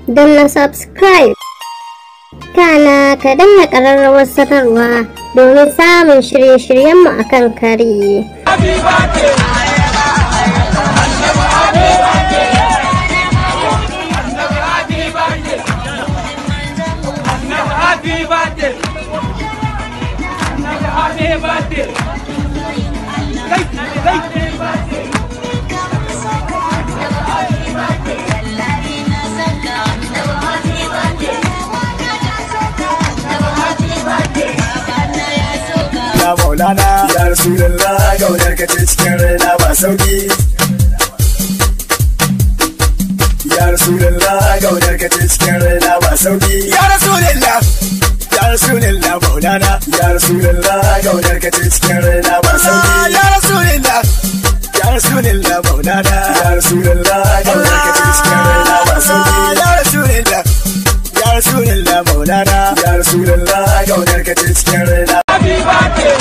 na subscribe, kana ka danna ƙararrawar sanarwa domin samun shirye-shiryenmu a kan kare. Ya Maulana ya Rasulullah, gaunar ka ce cikin raina ba sauki. Ya Rasulullah, gaunar ka ce cikin raina ba sauki. Ya Rasulullah, ya Rasulullah Maulana, ya Rasulullah, gaunar ka ce cikin raina ba sauki. Ya Rasulullah, ya Rasulullah Maulana, ya Rasulullah, gaunar ka ce cikin raina ba sauki. Ya Rasulullah, ya Rasulullah Maulana, ya Rasulullah, gaunar ka ce cikin raina. Happy birthday.